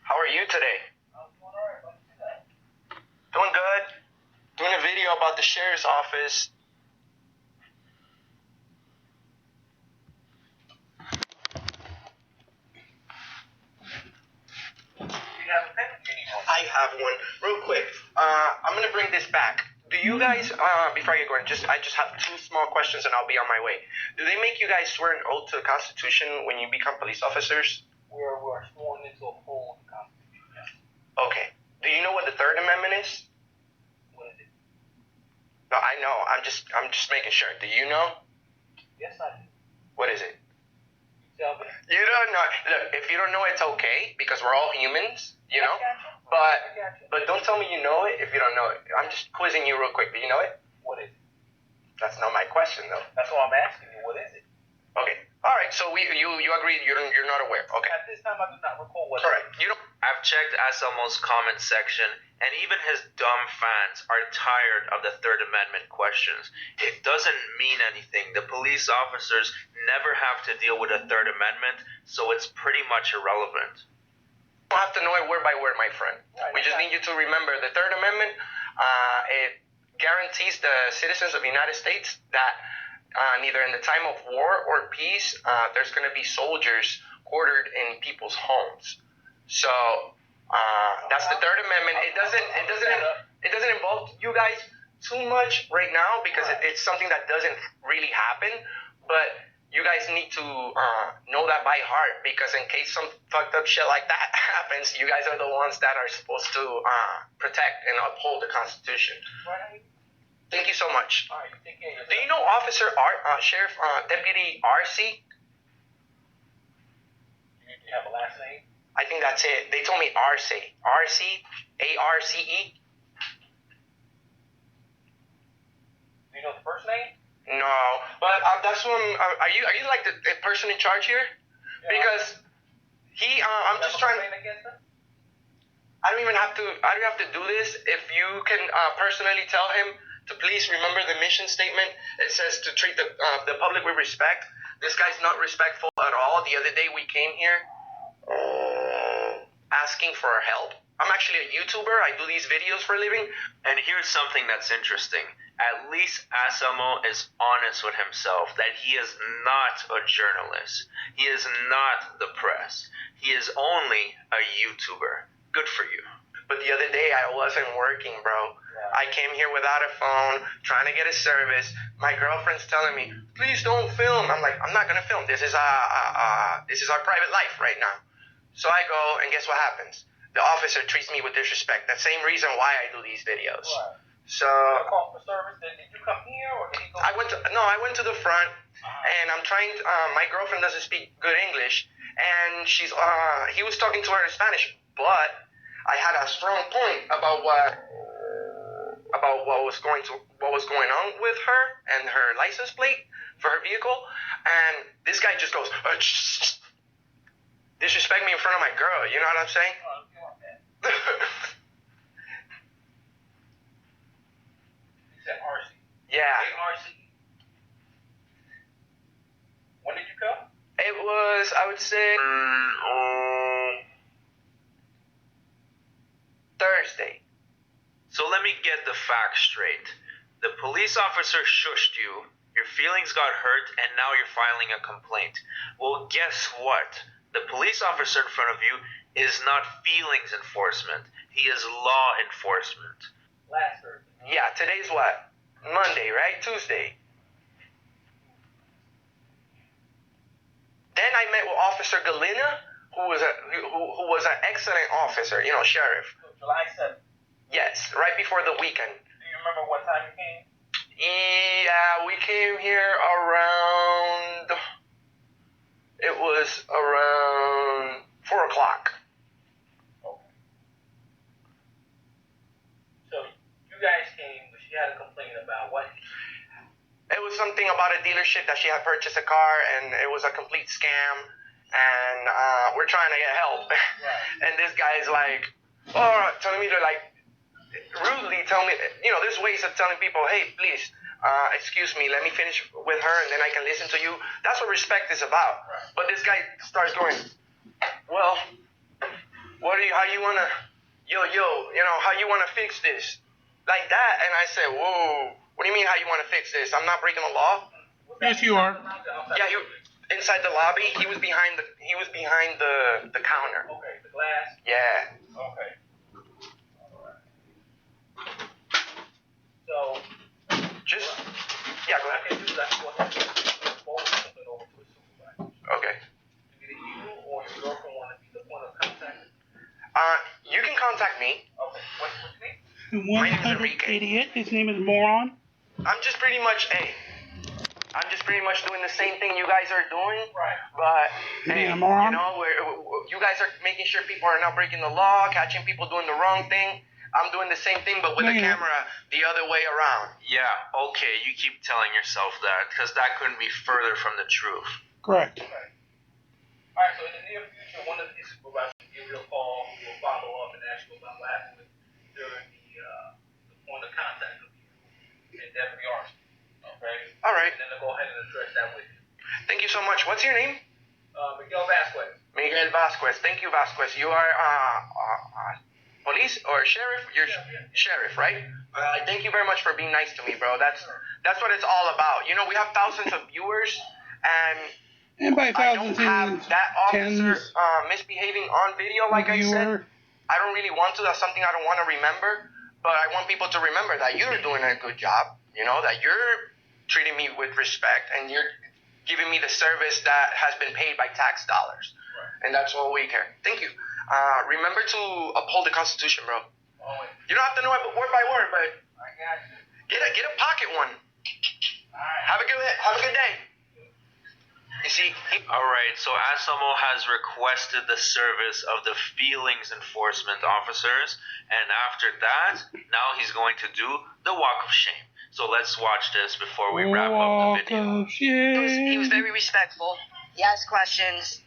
How are you today? I'm doing all right. Let's do that. Doing good. Doing a video about the sheriff's office. Do you have a pen? Do you need one? I have one. Real quick. I'm gonna bring this back. Do you guys, before I get going, I just have two small questions and I'll be on my way. Do they make you guys swear an oath to the Constitution when you become police officers? We're sworn into a full Constitution, yes. Okay. Do you know what the Third Amendment is? What is it? No, I know. I'm just making sure. Do you know? Yes, I do. What is it? You tell me. You don't know. Look, if you don't know, it's okay because we're all humans, you know? I got you. But don't tell me you know it if you don't know it. I'm just quizzing you real quick. Do you know it? What is it? That's not my question, though. That's what I'm asking you. What is it? Okay. All right. So you agree you're not aware. Okay. At this time, I do not recall what. Correct. You don't. I've checked Aselmo's comment section, and even his dumb fans are tired of the Third Amendment questions. It doesn't mean anything. The police officers never have to deal with the Third Amendment, so it's pretty much irrelevant. You don't have to know it word by word, my friend. Right, We just need you to remember the Third Amendment. It guarantees the citizens of the United States that neither in the time of war or peace, there's going to be soldiers quartered in people's homes. So that's the Third Amendment. It doesn't involve you guys too much right now because it's something that doesn't really happen. But you guys need to know that by heart because in case some fucked up shit like that happens, you guys are the ones that are supposed to protect and uphold the Constitution. Right. Thank you so much. All right, you take care of yourself. Do you know Sheriff Deputy RC? Do you have a last name? I think that's it. They told me RC. RC? ARCE? Do you know the first name? No, but that's what are you like the person in charge here? Yeah. Because I'm just trying. Against him? I don't have to do this. If you can personally tell him to please remember the mission statement. It says to treat the public with respect. This guy's not respectful at all. The other day we came here. asking for help. I'm actually a YouTuber. I do these videos for a living. And here's something that's interesting. At least Asamo is honest with himself that he is not a journalist. He is not the press. He is only a YouTuber. Good for you. But the other day, I wasn't working, bro. I came here without a phone, trying to get a service. My girlfriend's telling me, please don't film. I'm like, I'm not going to film. This is our private life right now. So I go, and guess what happens? The officer treats me with disrespect. That same reason why I do these videos. Right. So You called for service. Did you come here or did you go? I went to the front, and I'm trying. My girlfriend doesn't speak good English, and he was talking to her in Spanish, but I had a strong point about what was going on with her and her license plate for her vehicle, and this guy just goes disrespect me in front of my girl. You know what I'm saying? You said RC. Yeah. RC. When did you come? It was, I would say, Thursday. So let me get the facts straight. The police officer shushed you, your feelings got hurt, and now you're filing a complaint. Well, guess what? The police officer in front of you is not feelings enforcement. He is law enforcement. Last Thursday. Yeah, today's what? Monday, right? Tuesday. Then I met with Officer Galina, who was an excellent officer, sheriff. July 7th. Yes, right before the weekend. Do you remember what time you came? Yeah, we came here around. It was around 4 o'clock. Okay. So you guys came, but she had a complaint about what? It was something about a dealership that she had purchased a car, and it was a complete scam. And we're trying to get help. Right. And this guy's like, telling me to rudely tell me, there's ways of telling people, hey, please, excuse me, let me finish with her, and then I can listen to you. That's what respect is about. Right. But this guy starts going, well, how you wanna, how you wanna fix this? Like that. And I said, whoa, what do you mean how you wanna fix this? I'm not breaking the law. Yes, you are. Yeah, inside the lobby, he was behind the counter. Okay, the glass. Yeah. Okay. So, Yeah, go I ahead. can do that. Go ahead. Forward something over to a supervisor. Okay. Either you or your girlfriend want to be the point of contact. You can contact me. Okay. What's your name? 100 idiot. His name is Moron. I'm just pretty much doing the same thing you guys are doing. Right. But Yeah, moron. You guys are making sure people are not breaking the law, catching people doing the wrong thing. I'm doing the same thing, but with a camera the other way around. Yeah, okay, you keep telling yourself that, because that couldn't be further from the truth. Correct. Okay. All right. So in the near future, one of these supervisors will give you a call. We'll follow up and ask you about what happened during the point of contact of you and Deputy Arson. Okay. All right. And then they'll go ahead and address that with you. Thank you so much. What's your name? Miguel Vasquez. Miguel Vasquez. Thank you, Vasquez. You are police or sheriff? You're sheriff, right? Thank you very much for being nice to me, bro. That's what it's all about. We have thousands of viewers, and by I don't thousands have and that officer tens misbehaving on video, like I said. I don't really want to. That's something I don't want to remember. But I want people to remember that you're doing a good job. That you're treating me with respect, and you're giving me the service that has been paid by tax dollars. Right. And that's all we care. Thank you. Remember to uphold the Constitution, bro. Always. You don't have to know it word by word, but I got you. get a pocket one. All right. Have a good day. You see. All right, so Asamo has requested the service of the feelings enforcement officers, and after that, now he's going to do the walk of shame. So let's watch this before we wrap up the video. He was very respectful. He asked questions.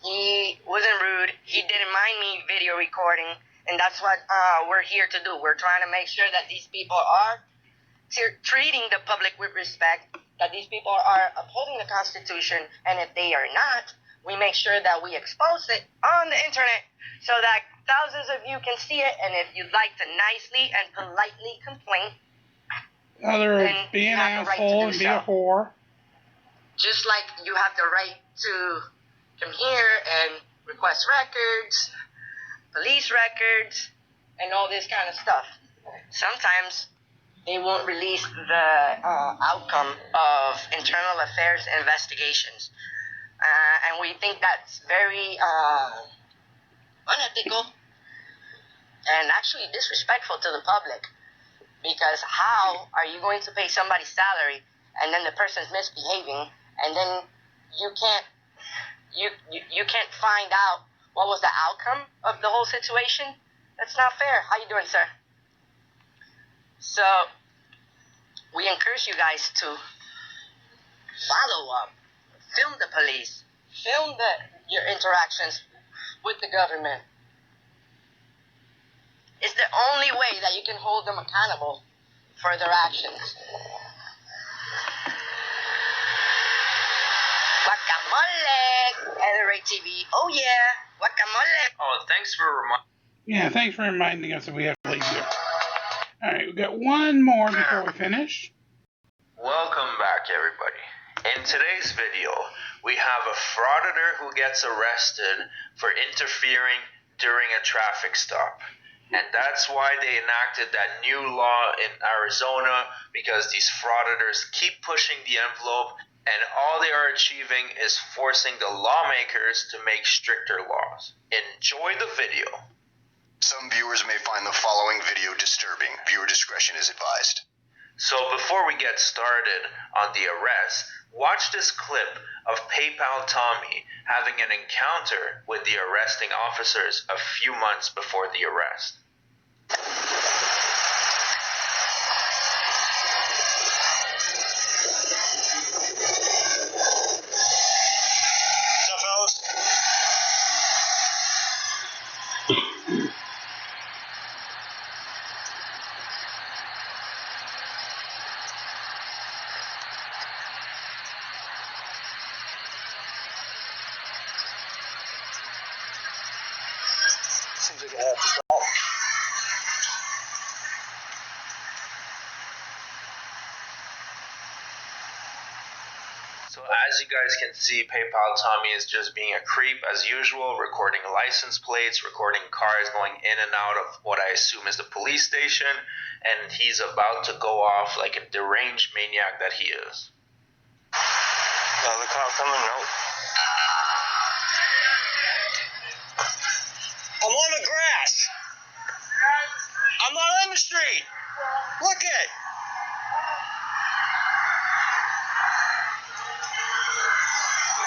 He wasn't rude. He didn't mind me video recording. And that's what we're here to do. We're trying to make sure that these people are treating the public with respect, that these people are upholding the Constitution, and if they are not, we make sure that we expose it on the internet so that thousands of you can see it. And if you'd like to nicely and politely complain, other then be you an have the right to asshole do and be a so. whore. Just like you have the right to come here and request records, police records, and all this kind of stuff. Sometimes they won't release the outcome of internal affairs investigations. And we think that's very unethical and actually disrespectful to the public. Because how are you going to pay somebody's salary and then the person's misbehaving and then you can't find out what was the outcome of the whole situation? That's not fair. How you doing, sir? So we encourage you guys to follow up, film the police, film your interactions with the government. It's the only way that you can hold them accountable for their actions. Guacamole, LRA TV. Oh yeah, guacamole. Oh, thanks for reminding. Yeah, thanks for reminding us that we have to leave here. Alright, we've got one more before we finish. Welcome back, everybody. In today's video, we have a frauditor who gets arrested for interfering during a traffic stop. And that's why they enacted that new law in Arizona, because these frauditors keep pushing the envelope, and all they are achieving is forcing the lawmakers to make stricter laws. Enjoy the video. Some viewers may find the following video disturbing. Viewer discretion is advised. So before we get started on the arrest, watch this clip of PayPal Tommy having an encounter with the arresting officers a few months before the arrest. Seems like I have to call. So as you guys can see, PayPal Tommy is just being a creep as usual, recording license plates, recording cars going in and out of what I assume is the police station, and he's about to go off like a deranged maniac that he is. The cop coming? No. I'm on the grass. I'm not on the street. Look it.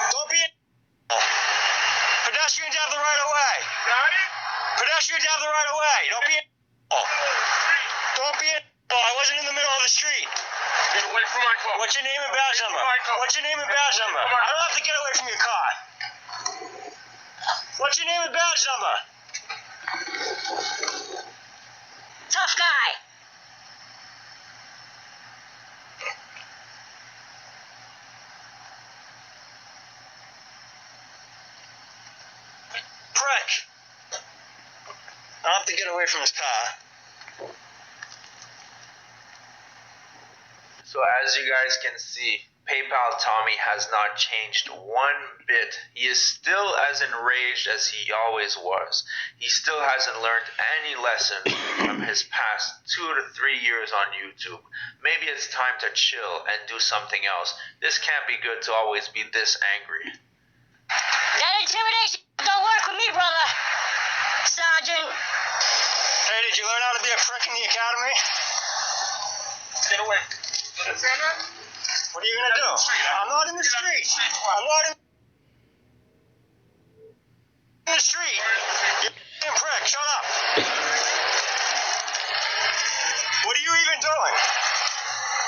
Don't be a... Pedestrians have the right of way. Pedestrians have the right of way. Don't be a... Don't be a... I wasn't in the middle of the street. Get away from my car. What's your name and badge number? What's your name and badge number? I don't have to get away from your car. What's your name and badge number? Tough guy. Prick. I don't have to get away from his car. So as you guys can see, PayPal Tommy has not changed one bit. He is still as enraged as he always was. He still hasn't learned any lessons from his past 2 to 3 years on YouTube. Maybe it's time to chill and do something else. This can't be good to always be this angry. That intimidation don't work with me, brother. Sergeant. Hey, did you learn how to be a prick in the academy? Get away. What are you gonna do? I'm not in the street. I'm not in the street. You f***ing prick, shut up. What are you even doing?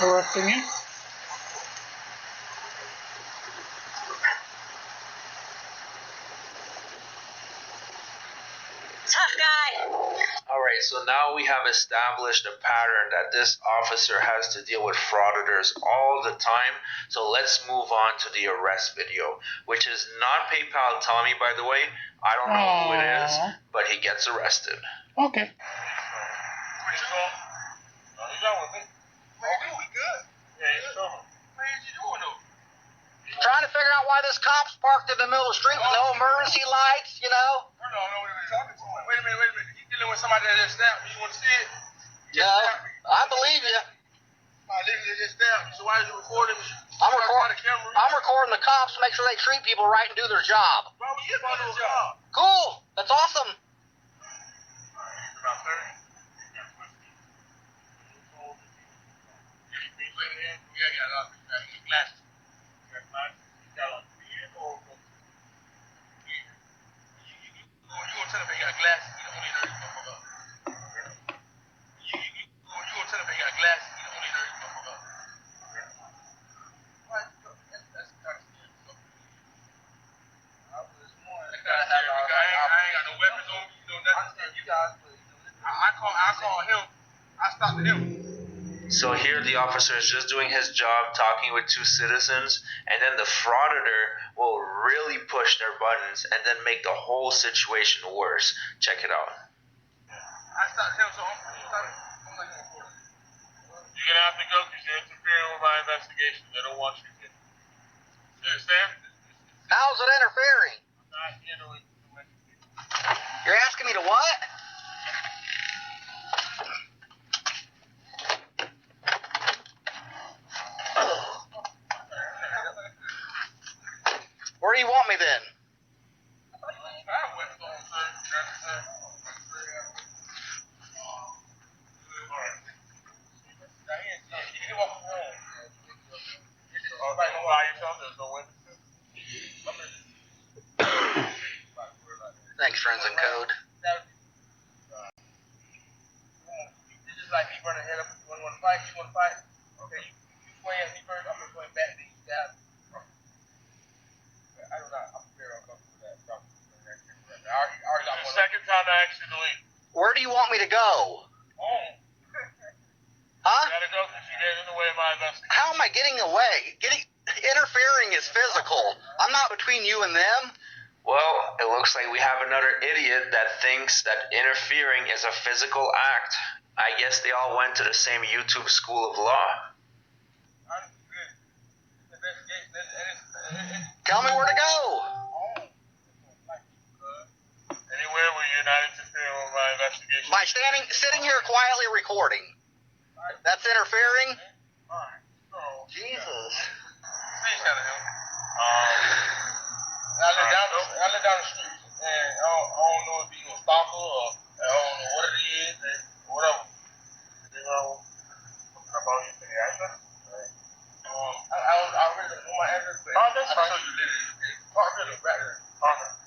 Arresting you. Tough guy. Alright, so now we have established a pattern that this officer has to deal with frauditors all the time. So let's move on to the arrest video, which is not PayPal Tommy, by the way. I don't know who it is, but he gets arrested. Okay. Trying to figure out why this cop's parked in the middle of the street with no emergency lights, you know? Wait a minute. You dealing with somebody that just snapped me? You want to see it? No, I believe you. I literally just snapped me, so why is you recording me? I'm recording the cops to make sure they treat people right and do their job. Bro, we get part of the job. Cool. That's awesome. About 30. Yeah, I got glasses. You got a beard or you gonna tell them they got glasses? You only dirty motherfucker. You gonna tell them they got glasses? You only dirty motherfucker. What? That's kind of scary. I ain't got no weapons on me. No nothing. You guys, I call him. I stopped him. So here the officer is just doing his job, talking with two citizens, and then the frauditor will really push their buttons and then make the whole situation worse. Check it out. I stopped him, so I'm not going for it. You're going to have to go because you're interfering with my investigation. They don't want you to. You understand? How's it interfering? I'm not handling the investigation. You're asking me to what? Where do you want me then? Thanks, Friends and Code. It's just like me running head up. You want to fight? You want to fight? Okay, you swing at me first. I'm going to swing back to you. I do not. I'm very uncomfortable with that. I already got one. Second time I actually leave. Where do you want me to go? Home. Huh? Gotta go because you get in the way of my investigation. How am I getting away? Interfering is physical. I'm not between you and them. Well, it looks like we have another idiot that thinks that interfering is a physical act. I guess they all went to the same YouTube school of law. Tell me where to go. Anywhere where you're not interfering with my investigation. By sitting here quietly recording. That's interfering? Alright, so. Jesus. Please tell him. I live down the street, and I don't know if he's a stalker or I don't know what it is, or whatever. You know, about you say address? I really don't know my address, but that's fine. So you live in Parker or Bradley? Parker.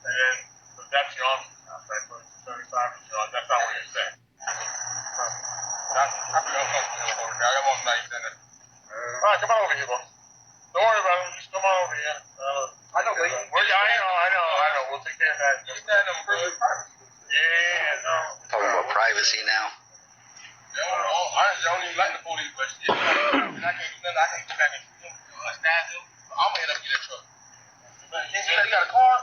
And then, so that's your own. Right, so 35 is your own. That's not what you're saying. I feel uncomfortable over there. I got one night in there. Alright, come on over here, boy. Don't worry about it. Just come on over here. I know, but I know. We'll take care of that. Just stand up for privacy. Yeah, no. Talking about privacy now. I don't even like the police, but shit. I can't do nothing. I can't get back and snatch him. I'm gonna end up getting in trouble. You got a car?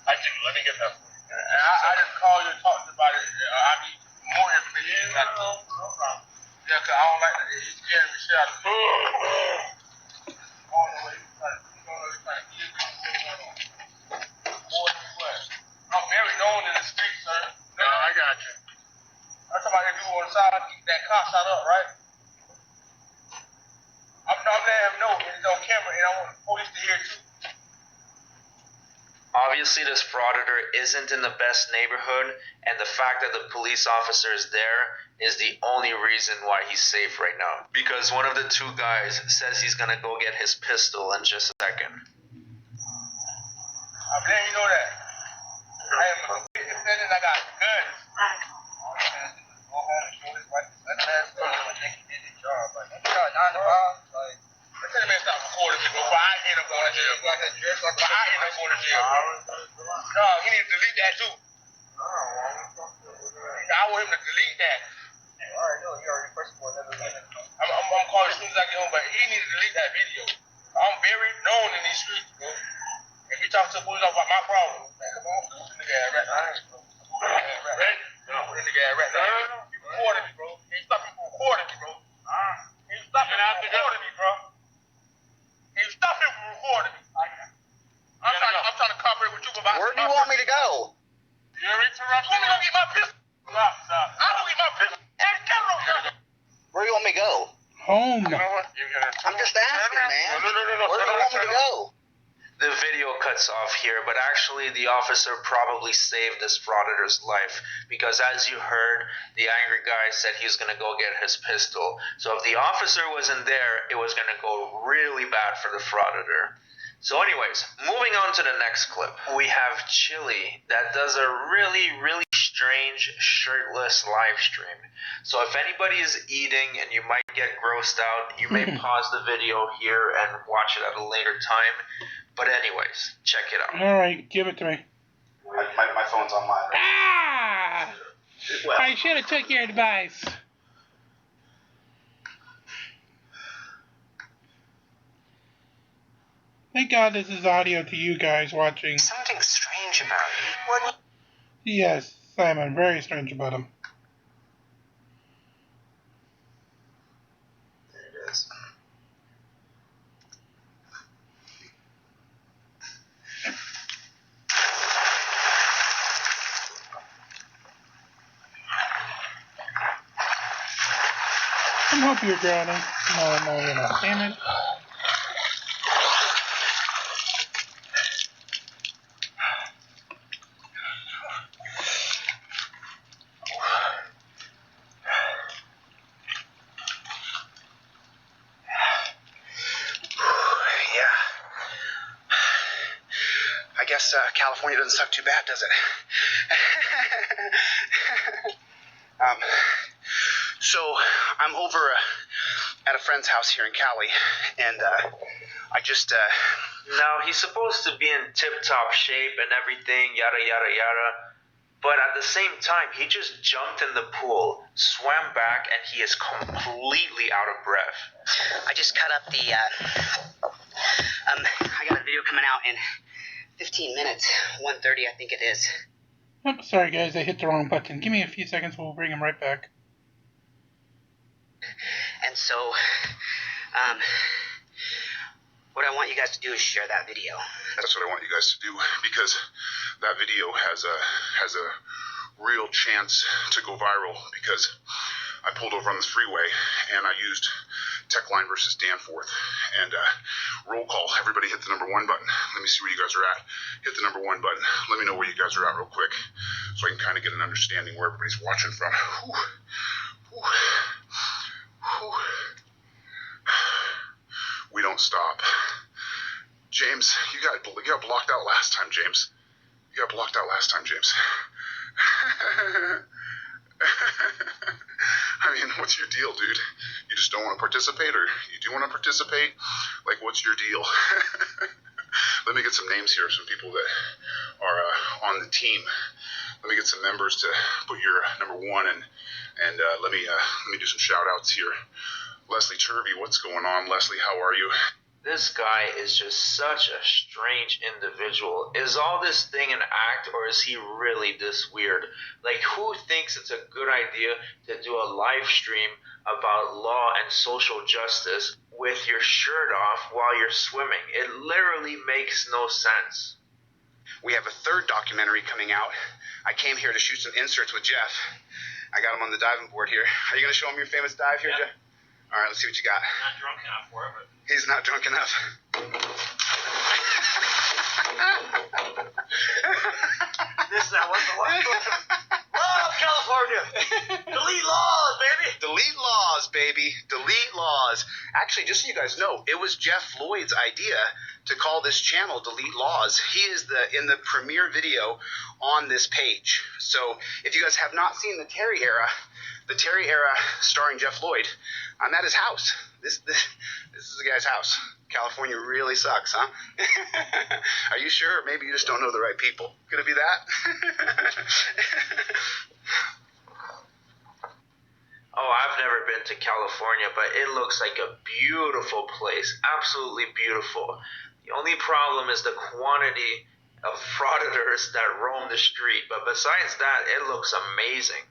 I do. Let me get that for you. I just call you and talk to you about it. I need more information. Yeah, no problem. Yeah, because I don't like that. It's scaring the shit out of me. I'm very known in the street, sir. No, I got you. I'm talking about if you on the side, that car shot up, right? I'm letting him know it's on camera, and I want the police to hear too. Obviously, this frauditor isn't in the best neighborhood, and the fact that the police officer is there is the only reason why he's safe right now. Because one of the two guys says he's gonna go get his pistol in just a second. I'm letting you know that. I am a complete defendant. I got guns. Right. Go home and show his wife. That's the last thing he did his job. Like, he got 9 to 5. Like, let's say the man stop recording me before I end up going to jail. Before I end up going to jail. No, he needs to delete that too. him to delete that. I already know. He already pressed for another minute. I'm calling as soon as I get home, but he needs to delete that video. I'm very known in these streets, bro. If you talk to the police about my problem, man, come on, put the nigga at rat. Right? No, put the nigga at rat. You recorded me, bro. You ain't stopping from recording me, bro. You ain't stopping from recording me, bro. You stop him from recording me. I'm trying to cooperate with you, but Where do you want me to go? you're interrupting. Let me go get my pistol. Stop. I go get my pistol. Where do you want me to go? Home. You know what? You're gonna I'm just asking, man. No. Where do you want me to go? The video cuts off here, but actually the officer probably saved this frauditor's life because, as you heard, the angry guy said he was going to go get his pistol. So if the officer wasn't there, it was going to go really bad for the frauditor. So anyways, moving on to the next clip, we have Chili that does a really, really strange shirtless live stream. So if anybody is eating and you might get grossed out, you may pause the video here and watch it at a later time. But anyways, check it out. All right, give it to me. My phone's on mine. Ah! Well, I should have took your advice. Thank God this is audio to you guys watching. Something strange about you. What? Yes, Simon, very strange about him. There it is. I hope you're drowning. No, you're not. Damn it. I guess California doesn't suck too bad, does it? So I'm over at a friend's house here in Cali, and I just Now, he's supposed to be in tip-top shape and everything, yada, yada, yada. But at the same time, he just jumped in the pool, swam back, and he is completely out of breath. I just cut up the, I got a video coming out in 15 minutes, 1:30 I think it is. Oh, sorry guys, I hit the wrong button. Give me a few seconds, we'll bring him right back. And so, what I want you guys to do is share that video. That's what I want you guys to do, because that video has a real chance to go viral, because I pulled over on the freeway and I used Techline versus Danforth, and roll call. Everybody hit the number 1 button. Let me see where you guys are at. Hit the number 1 button. Let me know where you guys are at real quick, so I can kind of get an understanding where everybody's watching from. We don't stop. James, you got blocked out last time, James. You got blocked out last time, James. I mean, what's your deal, dude? You just don't want to participate, or you do want to participate? Like, what's your deal? Let me get some names here of some people that are on the team. Let me get some members to put your number 1, and let me do some shout outs here. Leslie Turvey, what's going on? Leslie, how are you? This guy is just such a strange individual. Is all this thing an act, or is he really this weird? Like, who thinks it's a good idea to do a live stream about law and social justice with your shirt off while you're swimming? It literally makes no sense. we have a third documentary coming out. I came here to shoot some inserts with Jeff. I got him on the diving board here. Are you going to show him your famous dive here, Jeff? All right, let's see what you got. I'm not drunk enough for it, but He's not drunk enough. This is what's the love California. Delete laws, baby. Delete laws, baby. Delete laws. Actually, just so you guys know, it was Jeff Lloyd's idea to call this channel Delete Laws. He is in the premiere video on this page. So if you guys have not seen the Terry era starring Jeff Lloyd, I'm at his house. This is the guy's house. California really sucks, huh? Are you sure? Maybe you just don't know the right people. Could it be that? been to California, but it looks like a beautiful place. Absolutely beautiful. The only problem is the quantity of frauditors that roam the street. But besides that, it looks amazing.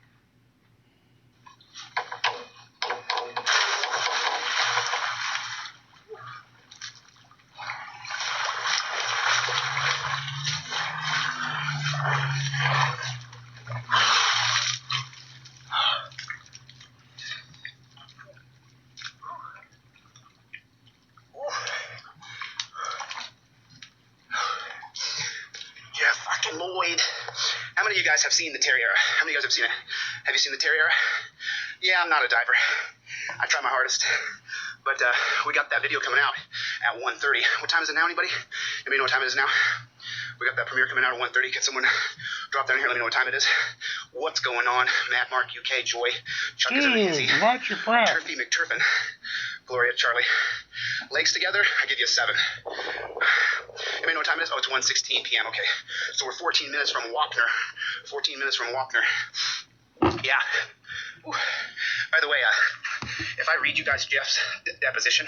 Lloyd. How many of you guys have seen the Terrier? How many of you guys have seen it? Have you seen the Terrier? Yeah, I'm not a diver. I try my hardest. But we got that video coming out at 1:30. What time is it now, anybody? Anybody know what time it is now? We got that premiere coming out at 1:30. Can someone drop down here? Let me know what time it is. What's going on? Mad Mark, UK, Joy, Chuck is easy. Watch your breath. Turfy McTurfin, Gloria, Charlie. Legs together, I give you a 7. Anybody know what time it is? Oh, it's 1:16 p.m. Okay. So we're 14 minutes from Wapner. 14 minutes from Wapner. Yeah. Ooh. By the way, if I read you guys Jeff's deposition,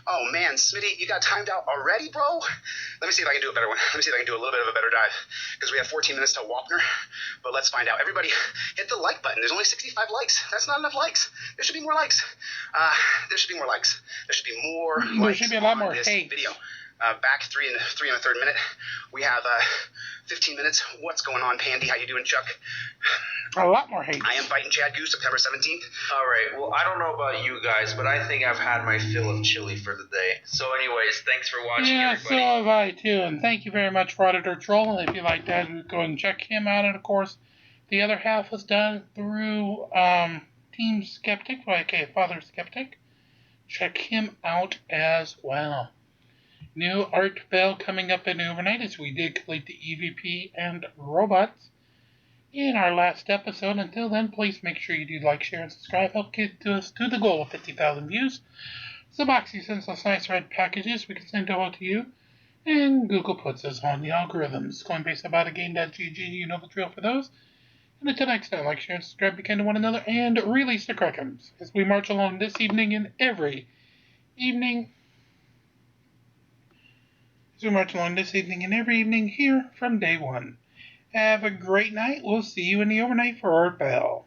oh man, Smitty, you got timed out already, bro? Let me see if I can do a better one. Let me see if I can do a little bit of a better dive, because we have 14 minutes till Wapner, but let's find out. Everybody, hit the like button. There's only 65 likes. That's not enough likes. There should be more likes. There should be more likes. There should be more likes. There should be a lot more this hate. video. Back 3 and a third minute. We have 15 minutes. What's going on, Pandy? How you doing, Chuck? A lot more hate. I am fighting Chad Goose, September 17th. All right. Well, I don't know about you guys, but I think I've had my fill of chili for the day. So anyways, thanks for watching, Yeah, so everybody. have I too. And thank you very much, Frauditor Troll. And if you like that, go and check him out. And of course, the other half was done through Team Skeptic, aka Father Skeptic. Check him out as well. New Art Bell coming up in overnight as we did complete the EVP and robots in our last episode. Until then, please make sure you do like, share, and subscribe. Help get us to the goal of 50,000 views. Suboxy sends us nice red packages we can send over to you. And Google puts us on the algorithms. Coinbase, Ibotta, Gain.gg, you know the drill for those. And until next time, like, share, and subscribe, be kind to one another, and release the Krakens as we march along this evening and every evening. As we march along this evening and every evening here from day one. Have a great night. We'll see you in the overnight for Art Bell.